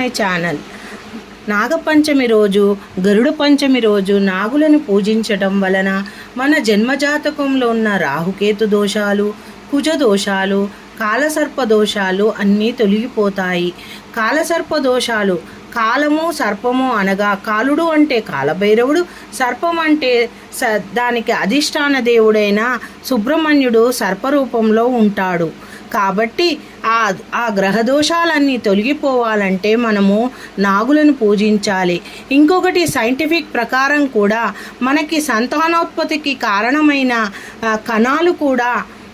My channel. Nag Panchami రోజు, గరుడ పంచమి రోజు నాగులను పూజించటం వలన మన జన్మజాతకంలో ఉన్న రాహుకేతు దోషాలు, కుజ దోషాలు, కాలసర్ప దోషాలు అన్నీ తొలగిపోతాయి. కాలసర్ప దోషాలు, కాలము సర్పము అనగా కాలుడు అంటే కాలభైరవుడు, సర్పం అంటే దానికి అధిష్టాన దేవుడైన సుబ్రహ్మణ్యుడు సర్పరూపంలో ఉంటాడు. కాబట్టి ఆ గ్రహదోషాలన్నీ తొలగిపోవాలంటే మనము నాగులను పూజించాలి. ఇంకొకటి సైంటిఫిక్ ప్రకారం కూడా మనకి సంతానోత్పత్తికి కారణమైన కణాలు కూడా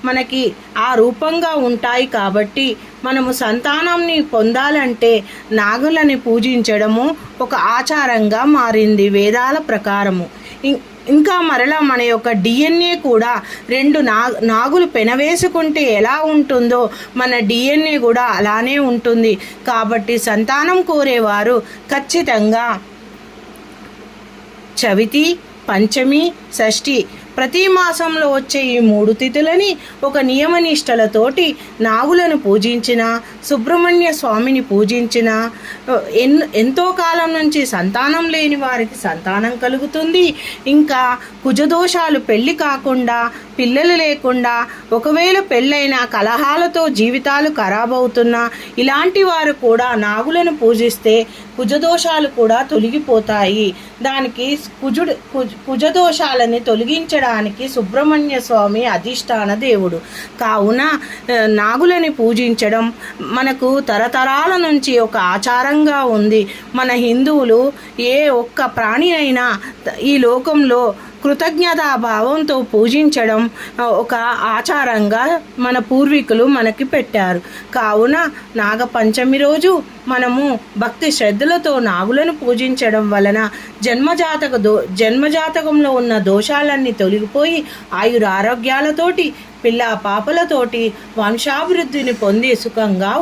మనకి ఆ రూపంగా ఉంటాయి. కాబట్టి మనము సంతానాన్ని పొందాలంటే నాగులని పూజించడము ఒక ఆచారంగా మారింది వేదాల ప్రకారము. ఇంకా మరలా మన యొక్క డిఎన్ఏ కూడా రెండు నాగులు పెనవేసుకుంటే ఎలా ఉంటుందో మన డిఎన్ఏ కూడా అలానే ఉంటుంది. కాబట్టి సంతానం కోరేవారు ఖచ్చితంగా చవితి, పంచమి, షష్ఠి ప్రతి మాసంలో వచ్చే ఈ 3 తిథులని ఒక నియమనిష్టలతోటి నాగులను పూజించిన, సుబ్రహ్మణ్య స్వామిని పూజించిన ఎంతో కాలం నుంచి సంతానం లేని వారికి సంతానం కలుగుతుంది. ఇంకా కుజదోషాలు, పెళ్లి కాకుండా, పిల్లలు లేకుండా, ఒకవేళ పెళ్ళైనా కలహాలతో జీవితాలు ఖరాబ్ అవుతున్నా ఇలాంటి వారు కూడా నాగులను పూజిస్తే కుజదోషాలు కూడా తొలగిపోతాయి. దానికి కుజదోషాలని తొలగించడానికి సుబ్రహ్మణ్య స్వామి అధిష్టాన దేవుడు. కావున నాగులని పూజించడం మనకు తరతరాల నుంచి ఒక ఆచారంగా ఉంది. మన హిందువులు ఏ ఒక్క ప్రాణి అయినా ఈ లోకంలో కృతజ్ఞతాభావంతో పూజించడం ఒక ఆచారంగా మన పూర్వీకులు మనకి పెట్టారు. కావున నాగపంచమి రోజు మనము భక్తి శ్రద్ధలతో నాగులను పూజించడం వలన జన్మజాతకంలో ఉన్న దోషాలన్నీ తొలగిపోయి ఆయురారోగ్యాలతోటి, పిల్ల పాపలతోటి వంశాభివృద్ధిని పొంది సుఖంగా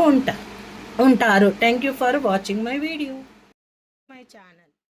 ఉంటారు. Thank you for watching my video, my channel.